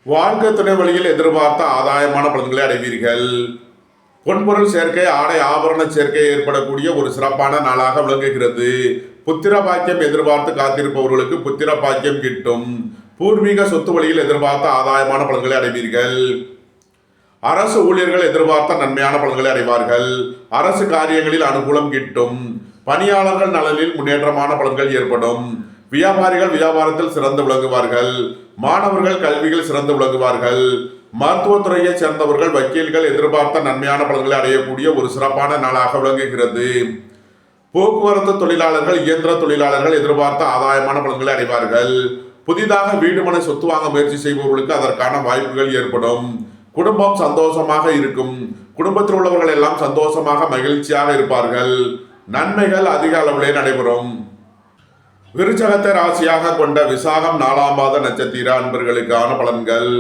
வாழ்க்கை துணை வழியில் எதிர்பார்த்த ஆதாயமான பலன்களை அடைவீர்கள். பொன்பொருள் சேர்க்கை, ஆடை ஆபரண சேர்க்கை ஏற்படக்கூடிய ஒரு சிறப்பான நாளாக விளங்குகிறது. புத்திர பாக்கியம் எதிர்பார்த்து காத்திருப்பவர்களுக்கு புத்திர பாக்கியம் கிட்டும். பூர்வீக சொத்து வழியில் எதிர்பார்த்த ஆதாயமான பலன்களை அடைவீர்கள். அரசு ஊழியர்கள் எதிர்பார்த்த நன்மையான பலன்களை அடைவார்கள். அரசு காரியங்களில் அனுகூலம் கிட்டும். பணியாளர்கள் நலனில் முன்னேற்றமான பலன்கள் ஏற்படும். வியாபாரிகள் வியாபாரத்தில் சிறந்து விளங்குவார்கள். மாணவர்கள் கல்வியில் சிறந்து விளங்குவார்கள். மருத்துவத்துறையை சேர்ந்தவர்கள் வக்கீல்கள் எதிர்பார்த்த நன்மையான பலன்களை அடையக்கூடிய ஒரு சிறப்பான நாளாக விளங்குகிறது. போக்குவரத்து தொழிலாளர்கள், இயந்திர தொழிலாளர்கள் எதிர்பார்த்த ஆதாயமான பலன்களை அடைவார்கள். புதிதாக வீடு மனை சொத்து வாங்க முயற்சி செய்பவர்களுக்கு அதற்கான வாய்ப்புகள் ஏற்படும். குடும்பம் சந்தோஷமாக இருக்கும். குடும்பத்தில் உள்ளவர்கள் எல்லாம் சந்தோஷமாக மகிழ்ச்சியாக இருப்பார்கள். நன்மைகள் அதிக அளவிலே நடைபெறும். விருச்சகத்தை ராசியாக கொண்ட விசாகம் 4ஆம் பாத நட்சத்திர அன்பர்களுக்கான பலன்கள்.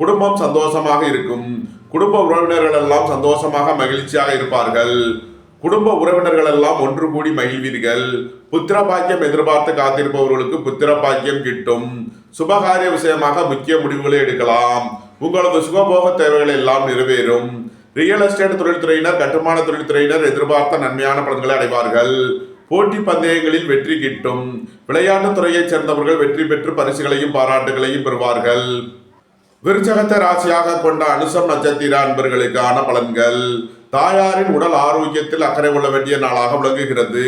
குடும்பம் சந்தோஷமாக இருக்கும். குடும்ப உறவினர்கள் எல்லாம் சந்தோஷமாக மகிழ்ச்சியாக இருப்பார்கள். குடும்ப உறவினர்கள் எல்லாம் ஒன்று கூடி மகிழ்வீர்கள். புத்திர பாக்கியம் எதிர்பார்த்து காத்திருப்பவர்களுக்கு புத்திர பாக்கியம் கிட்டும். சுபகாரிய விஷயமாக முக்கிய முடிவுகளை எடுக்கலாம். உங்களது சுகபோக தேவைகள் எல்லாம் நிறைவேறும். ரியல் எஸ்டேட் தொழில்துறையினர், கட்டுமான தொழில்துறையினர் எதிர்பார்த்த நன்மையான பலன்களை அடைவார்கள். போட்டி பந்தயங்களில் வெற்றி கிட்டும். விளையாட்டுத் துறையைச் சேர்ந்தவர்கள் வெற்றி பெற்று பரிசுகளையும் பாராட்டுகளையும் பெறுவார்கள். விருச்சகத்தை ராசியாக கொண்ட அனுசம் நட்சத்திர அன்பர்களுக்கான பலன்கள். தாயாரின் உடல் ஆரோக்கியத்தில் அக்கறை கொள்ள வேண்டிய நாளாக விளங்குகிறது.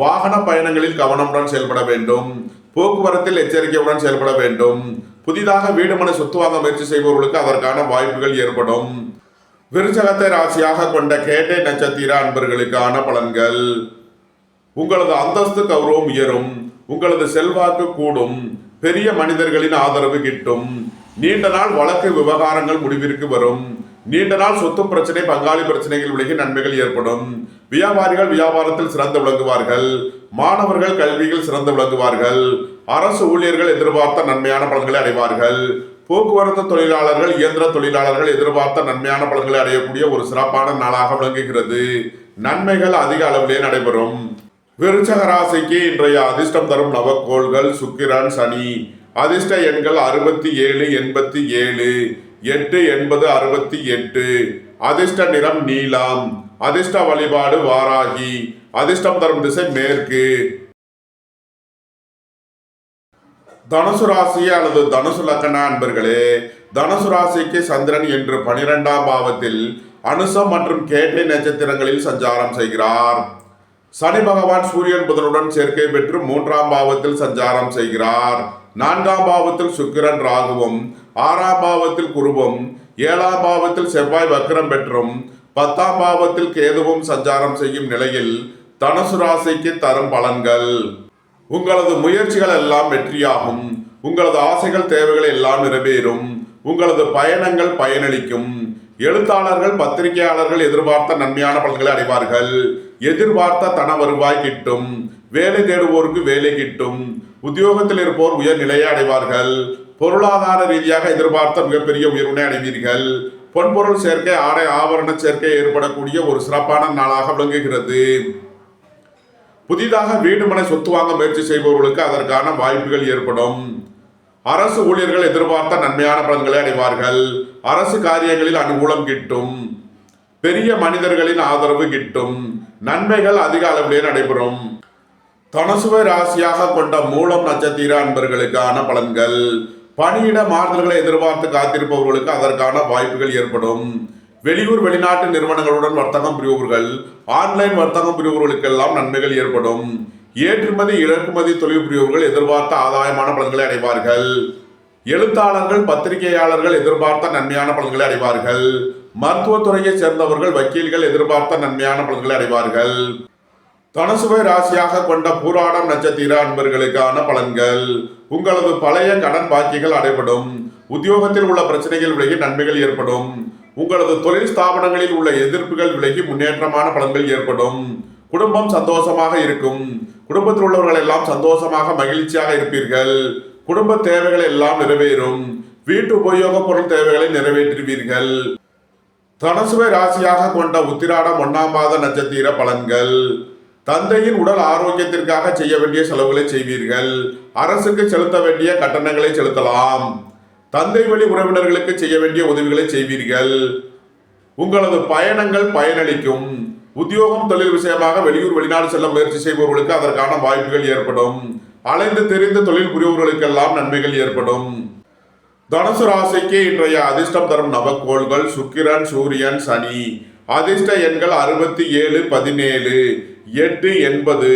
வாகன பயணங்களில் கவனமுடன் செயல்பட வேண்டும். போக்குவரத்தில் எச்சரிக்கையுடன் செயல்பட வேண்டும். புதிதாக வீடு மனை சொத்து வாங்க முயற்சி செய்பவர்களுக்கு அதற்கான வாய்ப்புகள் ஏற்படும். விருச்சகத்தை ராசியாக கொண்ட கேட்டை நட்சத்திர அன்பர்களுக்கான பலன்கள். உங்களது அந்தஸ்து கௌரவம் உயரும். உங்களது செல்வாக்கு கூடும். பெரிய மனிதர்களின் ஆதரவு கிட்டும். நீண்ட நாள் வழக்கு விவகாரங்கள் முடிவிற்கு வரும். நீண்ட நாள் சொத்து பிரச்சனை, பங்காளி பிரச்சனைகள் விலகி நன்மைகள் ஏற்படும். வியாபாரிகள் வியாபாரத்தில் சிறந்து விளங்குவார்கள். மாணவர்கள் கல்வியில் சிறந்து விளங்குவார்கள். அரசு ஊழியர்கள் எதிர்பார்த்த நன்மையான பலன்களை அடைவார்கள். போக்குவரத்து தொழிலாளர்கள், இயந்திர தொழிலாளர்கள் எதிர்பார்த்த நன்மையான பலன்களை அடையக்கூடிய ஒரு சிறப்பான நாளாக விளங்குகிறது. நன்மைகள் அதிக அளவிலே நடைபெறும். விருச்சக ராசிக்கு இன்றைய அதிர்ஷ்டம் தரும் நவக்கோள்கள் சுக்கிரன், சனி. அதிர்ஷ்ட எண்கள் 67, 87, 8, 80, 68. அதிர்ஷ்ட நிறம் நீலம். அதிர்ஷ்ட வழிபாடு வாராகி. அதிர்ஷ்டம் தரும் திசை மேற்கு. தனுசு ராசி அல்லது தனுசு லக்ன அன்பர்களே, தனுசு ராசிக்கு சந்திரன் என்று 12ஆம் பாவத்தில் அனுசம் மற்றும் கேட்டை நட்சத்திரங்களில் சஞ்சாரம் செய்கிறார். சனி பகவான் சூரியன் புதனுடன் சேர்க்கை பெற்று 3ஆம் பாவத்தில் சஞ்சாரம் செய்கிறார். 4ஆம் பாவத்தில் சுக்கிரன் ராகுவும், 6ஆம் பாவத்தில் குருவும், 7ஆம் பாவத்தில் செவ்வாய் வக்ரம் பெற்றும் 10ஆம் பாவத்தில் கேதுவும் சஞ்சாரம் செய்யும் நிலையில் தனுசு ராசிக்கு தரும் பலன்கள். உங்களது முயற்சிகள் எல்லாம் வெற்றியாகும். உங்களது ஆசைகள் தேவைகள் எல்லாம் நிறைவேறும். உங்களது பயணங்கள் பயனளிக்கும். எழுத்தாளர்கள், பத்திரிகையாளர்கள் எதிர்பார்த்த நன்மையான பலன்களை அடைவார்கள். எதிர்பார்த்த தன வருவாய் கிட்டும். வேலை தேடுவோருக்கு வேலை கிட்டும். உத்தியோகத்தில் இருப்போர் உயர் நிலையை அடைவார்கள். பொருளாதார ரீதியாக எதிர்பார்த்த மிகப்பெரிய உயர்வினை அடைவீர்கள். பொன்பொருள் சேர்க்கை, ஆடை ஆபரண சேர்க்கை ஏற்படக்கூடிய ஒரு சிறப்பான நாளாக விளங்குகிறது. புதிதாக வீடு மனை சொத்து வாங்க முயற்சி செய்பவர்களுக்கு அதற்கான வாய்ப்புகள் ஏற்படும். அரசு ஊழியர்கள் எதிர்பார்த்த நன்மையான பலன்களை அடைவார்கள். அரசு காரியங்களில் அனுகூலம் கிட்டும். பெரிய மனிதர்களின் ஆதரவு கிட்டும். நன்மைகள் அதிக அளவிலே நடைபெறும். தனுசுவை ராசியாக கொண்ட மூலம் நட்சத்திர அன்பர்களுக்கான பலன்கள். பணியிட மாறுதல்களை எதிர்பார்த்து காத்திருப்பவர்களுக்கு அதற்கான வாய்ப்புகள் ஏற்படும். வெளியூர் வெளிநாட்டு நிறுவனங்களுடன் வர்த்தகம் புரிபவர்கள், ஆன்லைன் வர்த்தகம் புரிபவர்களுக்கெல்லாம் நன்மைகள் ஏற்படும். ஏற்றுமதி இறக்குமதி தொழில் புரிபவர்கள் எதிர்பார்த்த ஆதாயமான பலன்களை அடைவார்கள். எழுத்தாளர்கள் பத்திரிகையாளர்கள் எதிர்பார்த்த நன்மையான பலன்களை அடைவார்கள். மருத்துவத்துறையை சேர்ந்தவர்கள் வக்கீல்கள் எதிர்பார்த்த நன்மையான பலன்களை அடைவார்கள். தனுசுவை ராசியாக கொண்ட பூராடம் நட்சத்திர அன்பர்களுக்கான பலன்கள். உங்களது பழைய கடன் பாக்கிகள் அடைபடும். உத்தியோகத்தில் உள்ள பிரச்சனைகள் விலகி நன்மைகள் ஏற்படும். உங்களது தொழில் ஸ்தாபனங்களில் உள்ள எதிர்ப்புகள் விலகி முன்னேற்றமான பலன்கள் ஏற்படும். குடும்பம் சந்தோஷமாக இருக்கும். குடும்பத்தில் உள்ளவர்கள் எல்லாம் சந்தோஷமாக மகிழ்ச்சியாக இருப்பீர்கள். குடும்ப தேவைகள் எல்லாம் நிறைவேறும். வீட்டு உபயோக பொருள் தேவைகளை நிறைவேற்றுவீர்கள். தனுசுவை ராசியாக கொண்ட உத்திராடம் 1ஆம் பாத நட்சத்திர பலன்கள். தந்தையின் உடல் ஆரோக்கியத்திற்காக செய்ய வேண்டிய செலவுகளை செய்வீர்கள். அரசுக்கு செலுத்த வேண்டிய கட்டணங்களை செலுத்தலாம். தந்தை வழி உறவினர்களுக்கு செய்ய வேண்டிய உதவிகளை செய்வீர்கள். உங்களது பயணங்கள் பயனளிக்கும். உத்தியோகம் தொழில் விஷயமாக வெளியூர் வெளிநாடு செல்ல முயற்சி செய்பவர்களுக்கு அதற்கான வாய்ப்புகள் ஏற்படும். அலைந்து தெரிந்து தொழில் புரிபவர்களுக்கெல்லாம் நன்மைகள் ஏற்படும். தனுசு ராசிக்கு இன்றைய அதிர்ஷ்டம் தரும் நவக்கோள்கள் சுக்கிரன், சூரியன், சனி. அதிர்ஷ்ட எண்கள் 67, 17, 8, 80,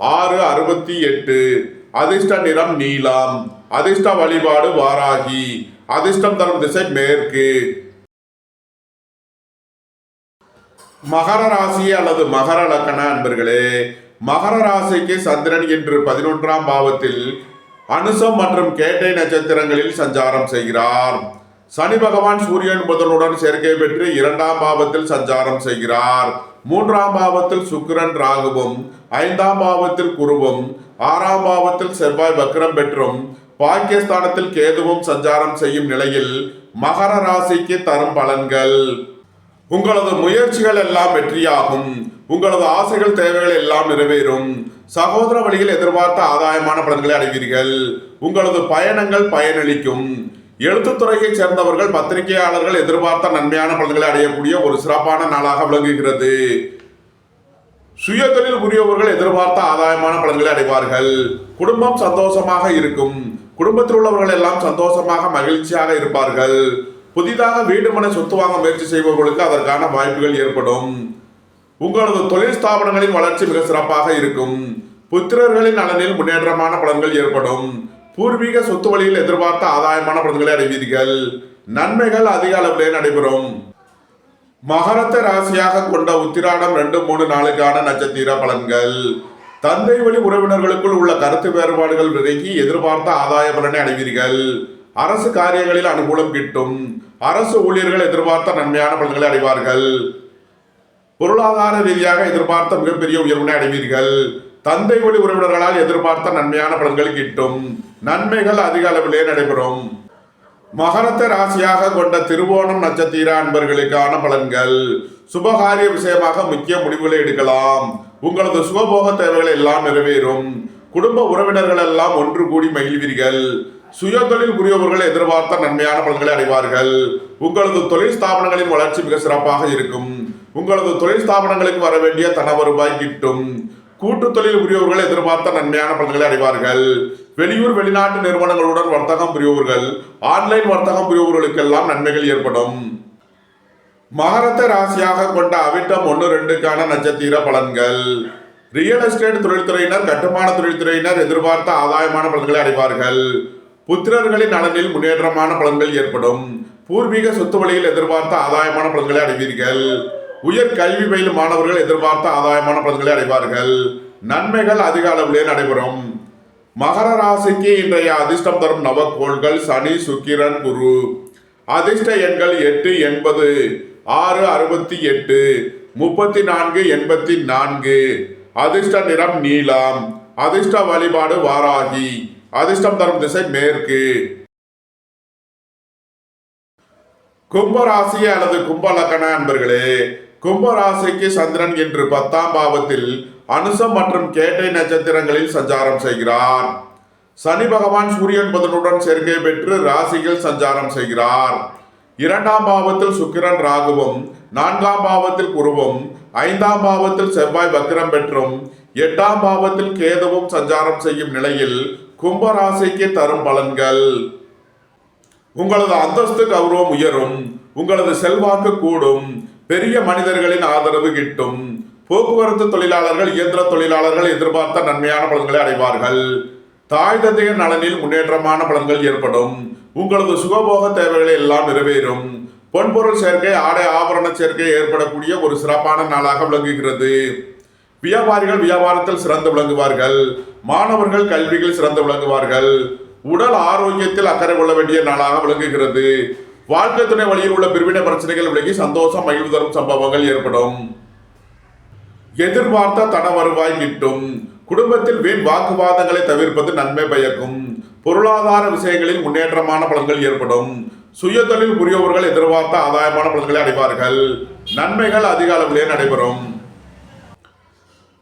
6, 68. அதிர்ஷ்ட நிறம் நீலம். அதிர்ஷ்ட வழிபாடு வாராகி. அதிர்ஷ்டம் தரும் திசை மேற்கு. மகர ராசி அல்லது மகர லக்கண அன்பர்களே, மகர ராசிக்கு சந்திரன் இன்று 11ஆம் பாவத்தில் அனுசம் மற்றும் கேட்டை நட்சத்திரங்களில் சஞ்சாரம் செய்கிறார். சனி பகவான் சூரியன் புதனுடன் சேர்க்கை பெற்று 2ஆம் பாவத்தில் சஞ்சாரம் செய்கிறார். 3ஆம் பாவத்தில் சுக்கிரன் ராகுவும், 5ஆம் பாவத்தில் குருவும், 6ஆம் பாவத்தில் செவ்வாய் வக்ரம் பெற்றும் பாக்கியஸ்தானத்தில் கேதுவும் சஞ்சாரம் செய்யும் நிலையில் மகர ராசிக்கு தரும் பலன்கள். உங்களது முயற்சிகள் எல்லாம் வெற்றியாகும். உங்களது ஆசைகள் தேவைகள் எல்லாம் நிறைவேறும். சகோதர வழியில் எதிர்பார்த்த ஆதாயமான பலன்களை அடைவீர்கள். உங்களது பயணங்கள் பயனளிக்கும். எழுத்துத்துறையை சேர்ந்தவர்கள் பத்திரிகையாளர்கள் எதிர்பார்த்த நன்மையான பலன்களை அடையக்கூடிய ஒரு சிறப்பான நாளாக விளங்குகிறது. சுய தொழில் புரியவர்கள் எதிர்பார்த்த ஆதாயமான பலன்களை அடைவார்கள். குடும்பம் சந்தோஷமாக இருக்கும். குடும்பத்தில் உள்ளவர்கள் எல்லாம் சந்தோஷமாக மகிழ்ச்சியாக இருப்பார்கள். புதிதாக வீடு மனை சொத்து வாங்க முயற்சி செய்பவர்களுக்கு அதற்கான வாய்ப்புகள் ஏற்படும். உங்களது தொழில் ஸ்தாபனங்களின் வளர்ச்சி மிக சிறப்பாக இருக்கும். புத்திரர்களின் நலனில் முன்னேற்றமான பலன்கள் ஏற்படும். பூர்வீக சொத்து வழியில் எதிர்பார்த்த ஆதாயமான பலன்களை அடைவீர்கள். நன்மைகள் அதிக அளவிலே நடைபெறும். மகரத்தை ராசியாக கொண்ட உத்திராடம் 2, 3 நாளுக்கான நட்சத்திர பலன்கள். தந்தை வழி உறவினர்களுக்குள் உள்ள கருத்து வேறுபாடுகள் விலகி எதிர்பார்த்த ஆதாய பலனை அடைவீர்கள். அரசு காரியங்களில் அனுகூலம் கிட்டும். அரசு ஊழியர்கள் எதிர்பார்த்த நன்மையான பலன்களை அடைவார்கள். பொருளாதார ரீதியாக எதிர்பார்த்த மிகப்பெரிய உயர்வினை அடைவீர்கள். தந்தை வழி உறவினர்களால் எதிர்பார்த்த நன்மையான பலன்கள் கிட்டும். நன்மைகள் அதிக அளவிலே நடைபெறும். மகரத்தை ராசியாக கொண்ட திருவோணம் நட்சத்திர அன்பர்களுக்கான பலன்கள். சுபகாரிய விஷயமாக முக்கிய முடிவுகளை எடுக்கலாம். உங்களது சுகபோக தேவைகள் எல்லாம் நிறைவேறும். குடும்ப உறவினர்கள் எல்லாம் ஒன்று கூடி மகிழ்வீர்கள். சுய தொழில் புரியவர்கள் எதிர்பார்த்த நன்மையான பலன்களை அடைவார்கள். உங்களது தொழில் ஸ்தாபனங்களின் வளர்ச்சி மிக சிறப்பாக இருக்கும். உங்களது தொழில் ஸ்தாபனங்களுக்கு வர வேண்டிய தன வருவாய் கிட்டும். கூட்டு தொழில் புரியவர்கள் எதிர்பார்த்த நன்மையான பலன்களை அடைவார்கள். வெளியூர் வெளிநாட்டு நிறுவனங்களுடன் வர்த்தகம் புரியவர்கள், ஆன்லைன் வர்த்தகம் புரியவர்களுக்கெல்லாம் நன்மைகள் ஏற்படும். மகரத்தை ராசியாக கொண்ட அவிட்டம் 1, 2க்கான நட்சத்திர பலன்கள். ரியல் எஸ்டேட் தொழில்துறையினர், கட்டுமான தொழில்துறையினர் எதிர்பார்த்த ஆதாயமான பலன்களை அடைவார்கள். புத்திரர்களின் நலனில் முன்னேற்றமான பலன்கள் ஏற்படும். பூர்வீக சொத்து வழியில் எதிர்பார்த்த ஆதாயமான பலன்களை அடைவீர்கள். உயர் கல்வி பயிலும் மாணவர்கள் எதிர்பார்த்த ஆதாயமான பலன்களை அடைவார்கள். நன்மைகள் அதிக அளவிலே நடைபெறும். மகர ராசிக்கு இன்றைய அதிர்ஷ்டம் தரும் நவக்கோள்கள் சனி, சுக்கிரன், குரு. அதிர்ஷ்ட எண்கள் 8, 80, 6, 68, 34, 84. அதிர்ஷ்ட நிறம் நீலம். அதிர்ஷ்ட வழிபாடு வாராகி. அதிர்ஷ்டம் தரும் திசை மேற்கு. கும்பராசி அல்லது கும்பலக்கண அன்பர்களே, கும்பராசிக்கு சந்திரன் இன்று 10ஆம் பாவத்தில் அனுசம் மற்றும் கேட்டை நட்சத்திரங்களில் சஞ்சாரம் செய்கிறார். சனி பகவான் சூரியன் புதனுடன் சேர்க்கை பெற்று ராசியில் சஞ்சாரம் செய்கிறார். 2ஆம் பாவத்தில் சுக்கிரன் ராகுவும், 4ஆம் பாவத்தில் குருவும், 5ஆம் பாவத்தில் செவ்வாய் வக்ரம் பெற்றும் 8ஆம் பாவத்தில் கேதுவும் சஞ்சாரம் செய்யும் நிலையில் கும்பராசிக்கு தரும் பலன்கள். உங்களது அந்தஸ்து கௌரவம் உயரும், உங்களது செல்வாக்கு கூடும், பெரிய மனிதர்களின் ஆதரவு கிட்டும், போக்குவரத்து தொழிலாளர்கள் இயந்திர தொழிலாளர்கள் எதிர்பார்த்த நன்மையான பலன்களை அடைவார்கள். தாய் தந்தையர் நலனில் முன்னேற்றமான பலன்கள் ஏற்படும், உங்களது சுகபோக தேவைகளை எல்லாம் நிறைவேறும். பொன்பொருள் சேர்க்கை ஆடை ஆபரண சேர்க்கை ஏற்படக்கூடிய ஒரு சிறப்பான நாளாக விளங்குகிறது. வியாபாரிகள் வியாபாரத்தில் சிறந்து விளங்குவார்கள், மாணவர்கள் கல்வியில் சிறந்து விளங்குவார்கள். உடல் ஆரோக்கியத்தில் அக்கறை கொள்ள வேண்டிய நாளாக விளங்குகிறது. வாழ்க்கை துணை வழியில் உள்ள பிரிவினை பிரச்சனைகள் விலகி சந்தோஷம் மகிழ்வு தரும் சம்பவங்கள் ஏற்படும். எதிர்பார்த்த தன வருவாய் கிட்டும், குடும்பத்தில் வீண் வாக்குவாதங்களை தவிர்ப்பது நன்மை பயக்கும். பொருளாதார விஷயங்களில் முன்னேற்றமான பலன்கள் ஏற்படும். சுய தொழில் புரியவர்கள் எதிர்பார்த்த ஆதாயமான பலன்களை அடைவார்கள். நன்மைகள் அதிக அளவிலே நடைபெறும்.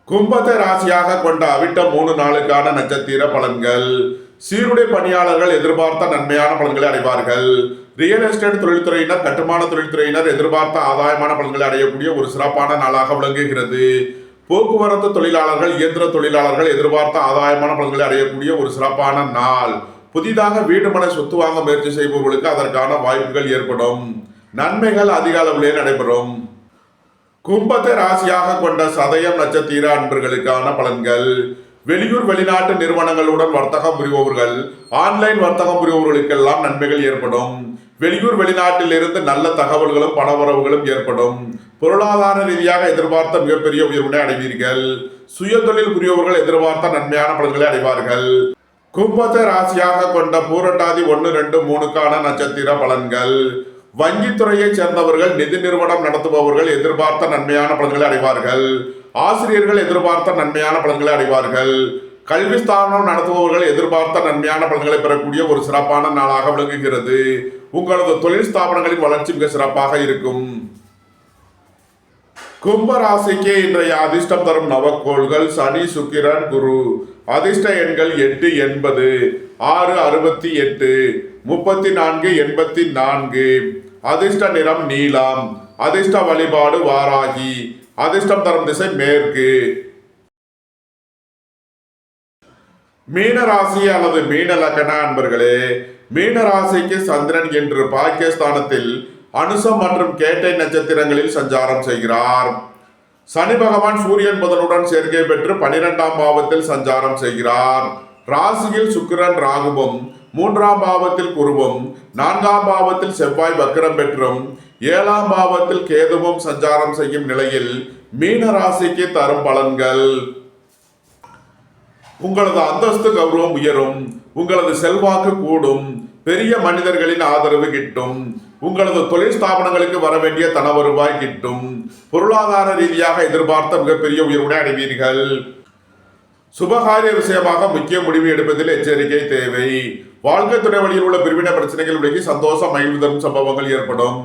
கும்பத்தை ராசியாக கொண்ட அவிட்டம் 3 நாளுக்கான நட்சத்திர பலன்கள். சீருடை பணியாளர்கள் எதிர்பார்த்த நன்மையான பலன்களை அடைவார்கள். ரியல் எஸ்டேட் தொழில்துறையினர் கட்டுமான தொழில்துறையினர் எதிர்பார்த்த ஆதாயமான பலன்களை அடையக்கூடிய ஒரு சிறப்பான நாளாக விளங்குகிறது. போக்குவரத்து தொழிலாளர்கள் இயந்திர தொழிலாளர்கள் எதிர்பார்த்த ஆதாயமான பலன்களை அடையக்கூடிய ஒரு சிறப்பான நாள். புதிதாக வீடு மனை சொத்து வாங்க முயற்சி செய்பவர்களுக்கு அதற்கான வாய்ப்புகள் ஏற்படும். நன்மைகள் அதிக அளவிலே நடைபெறும். கும்பத்தை ராசியாக கொண்ட சதயம் நட்சத்திர அன்பர்களுக்கான பலன்கள். வெளியூர் வெளிநாட்டு நிறுவனங்களுடன் வர்த்தகம் புரிபவர்கள் ஆன்லைன் வர்த்தகம் புரிபவர்களுக்கெல்லாம் நன்மைகள் ஏற்படும். வெளியூர் வெளிநாட்டில் இருந்து நல்ல தகவல்களும் பணவரவுகளும் ஏற்படும். பொருளாதார ரீதியாக எதிர்பார்த்த மிகப்பெரிய உயர்வினை அடைவீர்கள். சுய தொழில் புரியவர்கள் எதிர்பார்த்த நன்மையான பலன்களை அடைவார்கள். கும்பத்தை ராசியாக கொண்ட பூரட்டாதி 1, 2, 3க்கான நட்சத்திர பலன்கள். வங்கித்துறையை சேர்ந்தவர்கள் நிதி நிறுவனம் நடத்துபவர்கள் எதிர்பார்த்த நன்மையான பலன்களை அடைவார்கள். ஆசிரியர்கள் எதிர்பார்த்த நன்மையான பலன்களை அடைவார்கள். கல்வி ஸ்தாபனம் நடத்துபவர்கள் எதிர்பார்த்த நன்மையான பலன்களை பெறக்கூடிய ஒரு சிறப்பான நாளாக விளங்குகிறது. உங்களது தொழில் ஸ்தாபனங்களின் வளர்ச்சி மிக சிறப்பாக இருக்கும். கும்ப ராசிக்கு இன்றைய அதிர்ஷ்டம் தரும் நவக்கோள்கள் சனி, சுக்கிரன், குரு. அதிர்ஷ்ட எண்கள் 8, 80, 6, 68, 34, 84. அதிர்ஷ்ட நிறம் நீலம். அதிர்ஷ்ட வழிபாடு வாராகி. அதிர்ஷ்டம் தரும் திசை மேற்கு. மீன ராசி அல்லது மீன லக்ன அன்பர்களே, மீன ராசிக்கு சந்திரன் என்று பாக்கியஸ்தானத்தில் அனுசம் மற்றும் கேட்டை நட்சத்திரங்களில் சஞ்சாரம் செய்கிறார். சனி பகவான் சூரியன் புதனுடன் சேர்க்கை பெற்று 12ஆம் பாவத்தில் சஞ்சாரம் செய்கிறார். ராசியில் சுக்கிரன் ராகுவும் 3ஆம் பாவத்தில் குருவும் 4ஆம் பாவத்தில் செவ்வாய் வக்கிரம் பெற்றும் 7ஆம் பாவத்தில் கேதுவும் சஞ்சாரம் செய்யும் நிலையில் மீன ராசிக்கு தரும் பலன்கள். உங்களது அந்தஸ்து கௌரவம் உயரும், உங்களது செல்வாக்கு கூடும், பெரிய மனிதர்களின் ஆதரவு கிட்டும், உங்களது தொழில் ஸ்தாபனங்களுக்கு வர வேண்டிய தன வருவாய் கிட்டும், பொருளாதார ரீதியாக எதிர்பார்த்த மிகப்பெரிய உயர்வுனை அடைவீர்கள். சுபகாரிய விஷயமாக முக்கிய முடிவு எடுப்பதில் எச்சரிக்கை தேவை. வாழ்க்கை துணை வழியில் உள்ள பிரிவினை பிரச்சனைகள் விலகி சந்தோஷம் மகிழ்வு தரும் சம்பவங்கள் ஏற்படும்.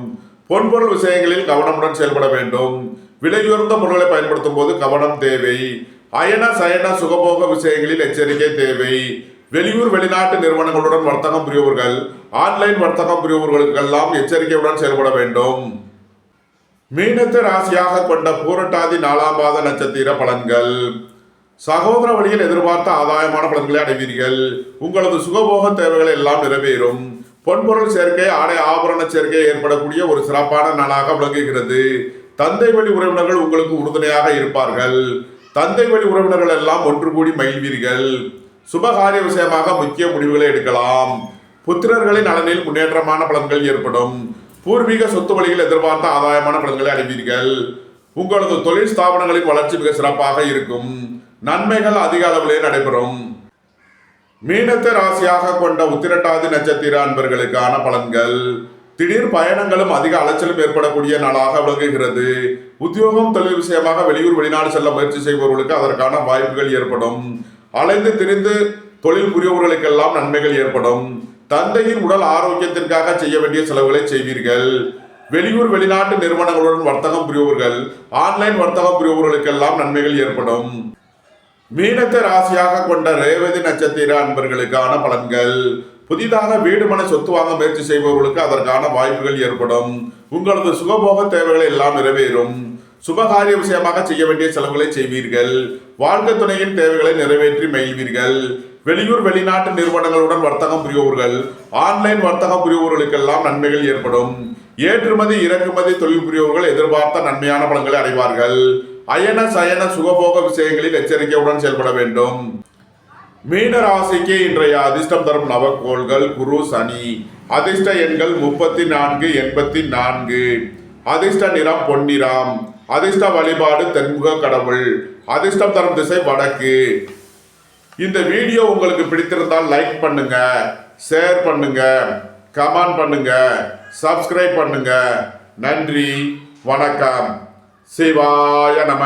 பொன்பொருள் விஷயங்களில் கவனமுடன் செயல்பட வேண்டும். விலையுயர்ந்த பொருட்களை பயன்படுத்தும் போது கவனம் தேவை. அயன சயன சுகபோக விஷயங்களில் எச்சரிக்கை தேவை. வெளியூர் வெளிநாட்டு நிறுவனங்களுடன் வர்த்தகம் புரியவர்கள் ஆன்லைன் வர்த்தகம் புரியவர்களுக்கெல்லாம் எச்சரிக்கையுடன் செயல்பட வேண்டும். மீனத்தை ராசியாக கொண்ட பூரட்டாதி 4ஆம் பாத நட்சத்திர பலன்கள். சகோதர வழியில் எதிர்பார்த்த ஆதாயமான பலன்களை அடைவீர்கள். உங்களது சுகபோக தேவைகள் எல்லாம் நிறைவேறும். பொன்பொருள் சேர்க்கை ஆடை ஆபரண சேர்க்கை ஏற்படக்கூடிய ஒரு சிறப்பான நாளாக விளங்குகிறது. தந்தை வழி உறவினர்கள் உங்களுக்கு உறுதுணையாக இருப்பார்கள். தந்தை வழி உறவினர்கள் எல்லாம் ஒன்று கூடி மகிழ்வீர்கள். சுபகாரிய விஷயமாக முக்கிய முடிவுகளை எடுக்கலாம். புத்திரர்களின் நலனில் முன்னேற்றமான பலன்கள் ஏற்படும். பூர்வீக சொத்து வழியில் எதிர்பார்த்த ஆதாயமான பலன்களை அடைவீர்கள். உங்களது தொழில் ஸ்தாபனங்களின் வளர்ச்சி மிக சிறப்பாக இருக்கும். நன்மைகள் அதிக அளவிலே நடைபெறும். மீனத்தை ராசியாக கொண்ட உத்திரட்டாதி நட்சத்திர அன்பர்களுக்கான பலன்கள். திடீர் பயணங்களும் அதிக அலைச்சலும் ஏற்படக்கூடிய நாளாக விளங்குகிறது. உத்தியோகம் தொழில் விஷயமாக வெளியூர் வெளிநாடு செல்ல முயற்சி செய்பவர்களுக்கு அதற்கான வாய்ப்புகள் ஏற்படும். அலைந்து திரிந்து தொழில் புரியவர்களுக்கெல்லாம் நன்மைகள் ஏற்படும். தந்தையின் உடல் ஆரோக்கியத்திற்காக செய்ய வேண்டிய செலவுகளை செய்வீர்கள். வெளியூர் வெளிநாட்டு நிறுவனங்களுடன் வர்த்தகம் புரியவர்கள் ஆன்லைன் வர்த்தகம் புரியவர்களுக்கெல்லாம் நன்மைகள் ஏற்படும். மீனத்தை ராசியாக கொண்ட ரேவதி நட்சத்திர அன்பர்களுக்கான பலன்கள். புதிதாக வீடு மனை சொத்து வாங்க முயற்சி செய்பவர்களுக்கு அதற்கான வாய்ப்புகள் ஏற்படும். உங்களது சுகபோக தேவைகளை எல்லாம் நிறைவேறும். சுபகாரிய விஷயமாக செய்ய வேண்டிய செலவுகளை செய்வீர்கள். வாழ்க்கை துணையின் தேவைகளை நிறைவேற்றி மகிழ்வீர்கள். வெளியூர் வெளிநாட்டு நிறுவனங்களுடன் வர்த்தகம் புரிபவர்கள், ஆன்லைன் வர்த்தகம் புரிபவர்களுக்கெல்லாம் நன்மைகள் ஏற்படும். ஏற்றுமதி இறக்குமதி தொழில் புரிபவர்கள் எதிர்பார்த்த நன்மையான பலன்களை அடைவார்கள். அயன சயன சுகபோக விஷயங்களில் எச்சரிக்கையுடன் செயல்பட வேண்டும். மீன ராசிக்கு இன்றைய அதிர்ஷ்டம் தரும் நவக்கோள்கள் குரு சனி. அதிர்ஷ்ட எண்கள் 34, 84. அதிர்ஷ்ட நிறம் பொன்னிறம். அதிர்ஷ்ட வழிபாடு தென்முக கடவுள். அதிர்ஷ்டம் தரும் திசை வடக்கு. இந்த வீடியோ உங்களுக்கு பிடித்திருந்தால் லைக் பண்ணுங்க, ஷேர் பண்ணுங்க, கமெண்ட் பண்ணுங்க, சப்ஸ்கிரைப் பண்ணுங்க. நன்றி, வணக்கம். சிவாய நம.